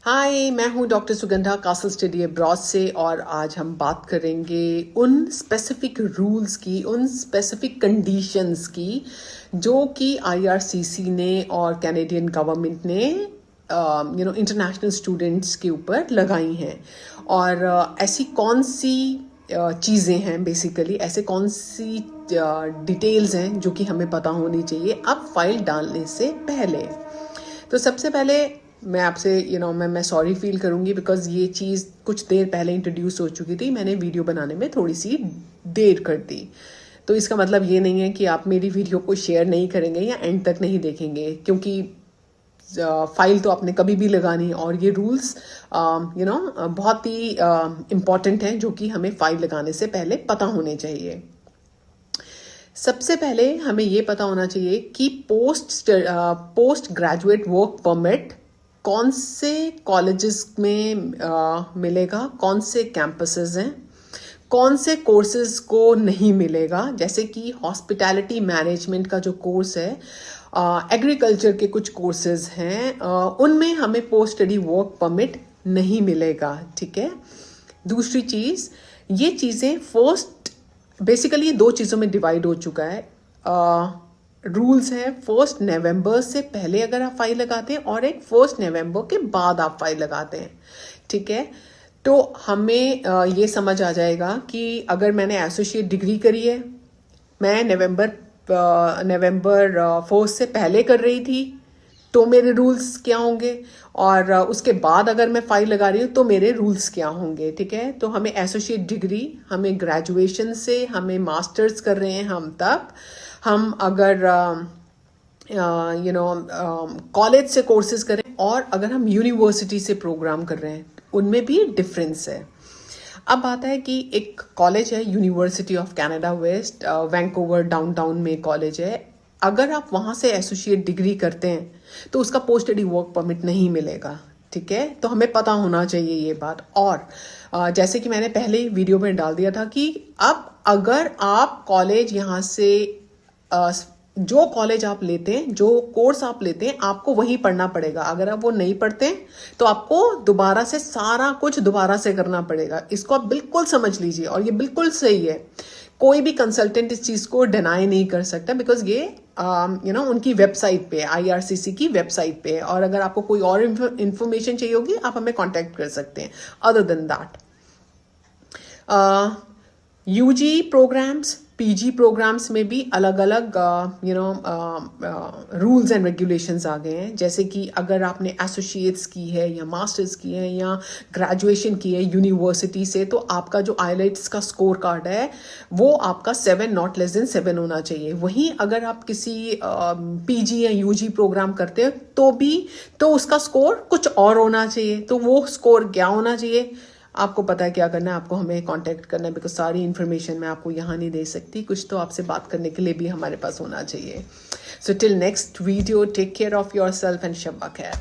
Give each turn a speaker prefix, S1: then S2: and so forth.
S1: हाय, मैं हूँ doctor Sugandha castle study abroad से और आज हम बात करेंगे उन स्पेसिफिक रूल्स की, उन स्पेसिफिक कंडीशंस की जो कि आईआरसीसी ने और कैनेडियन गवर्नमेंट ने इंटरनेशनल स्टूडेंट्स के ऊपर लगाई हैं। और ऐसी कौन सी चीज़ें हैं, बेसिकली ऐसे कौन सी डिटेल्स हैं जो कि हमें पता होनी चाहिए अब फाइल डालने से पहले। तो सबसे पहले मैं आपसे मैं सॉरी फील करूंगी बिकॉज ये चीज़ कुछ देर पहले इंट्रोड्यूस हो चुकी थी, मैंने वीडियो बनाने में थोड़ी सी देर कर दी। तो इसका मतलब ये नहीं है कि आप मेरी वीडियो को शेयर नहीं करेंगे या एंड तक नहीं देखेंगे, क्योंकि फाइल तो आपने कभी भी लगानी और ये रूल्स बहुत ही इम्पॉर्टेंट हैं जो कि हमें फाइल लगाने से पहले पता होने चाहिए। सबसे पहले हमें ये पता होना चाहिए कि पोस्ट ग्रेजुएट वर्क परमिट कौन से कॉलेजेस में मिलेगा, कौन से कैंपसेस हैं, कौन से कोर्सेज को नहीं मिलेगा। जैसे कि हॉस्पिटैलिटी मैनेजमेंट का जो कोर्स है, एग्रीकल्चर के कुछ कोर्सेज हैं, उनमें हमें पोस्ट स्टडी वर्क परमिट नहीं मिलेगा। ठीक है। दूसरी चीज़, ये चीज़ें बेसिकली ये दो चीज़ों में डिवाइड हो चुका है। रूल्स है 1 नवंबर से पहले अगर आप फाइल लगाते हैं और एक 1 नवंबर के बाद आप फाइल लगाते हैं। ठीक है। तो हमें ये समझ आ जाएगा कि अगर मैंने एसोसिएट डिग्री करी है, मैं नवंबर 1 से पहले कर रही थी, तो मेरे रूल्स क्या होंगे, और उसके बाद अगर मैं फाइल लगा रही हूँ तो मेरे रूल्स क्या होंगे। ठीक है। तो हमें एसोसिएट डिग्री, हमें ग्रेजुएशन से, हमें मास्टर्स कर रहे हैं हम अगर कॉलेज से कोर्सेज करें और अगर हम यूनिवर्सिटी से प्रोग्राम कर रहे हैं, उनमें भी डिफरेंस है। अब बात है कि एक कॉलेज है university of Canada west, Vancouver downtown में कॉलेज है। अगर आप वहाँ से एसोसिएट डिग्री करते हैं तो उसका पोस्ट स्टडी वर्क परमिट नहीं मिलेगा। ठीक है। तो हमें पता होना चाहिए ये बात। और जैसे कि मैंने पहले ही वीडियो में डाल दिया था कि अब अगर आप कॉलेज यहाँ से जो कॉलेज आप लेते हैं, जो कोर्स आप लेते हैं, आपको वही पढ़ना पड़ेगा। अगर आप वो नहीं पढ़ते हैं तो आपको दोबारा से सारा कुछ दोबारा से करना पड़ेगा। इसको आप बिल्कुल समझ लीजिए और ये बिल्कुल सही है। कोई भी कंसल्टेंट इस चीज़ को डिनाई नहीं कर सकता बिकॉज ये उनकी वेबसाइट पे, आईआरसीसी की वेबसाइट पे है। और अगर आपको कोई और इंफॉर्मेशन चाहिए होगी, आप हमें कांटेक्ट कर सकते हैं। Other than that, UG programs, PG programs में भी अलग अलग रूल्स एंड रेगुलेशंस आ गए हैं। जैसे कि अगर आपने एसोसिएट्स की है या मास्टर्स की है या ग्रेजुएशन की है यूनिवर्सिटी से, तो आपका जो आईलेट्स का स्कोर कार्ड है वो आपका 7 नॉट लेस देन 7 होना चाहिए। वहीं अगर आप किसी पीजी या यूजी प्रोग्राम करते हैं तो उसका स्कोर कुछ और होना चाहिए। तो वो स्कोर क्या होना चाहिए, आपको पता है क्या करना है, आपको हमें कांटेक्ट करना है बिकॉज सारी इन्फॉर्मेशन मैं आपको यहाँ नहीं दे सकती। कुछ तो आपसे बात करने के लिए भी हमारे पास होना चाहिए। So till next video, take care of yourself and शब्बा खैर।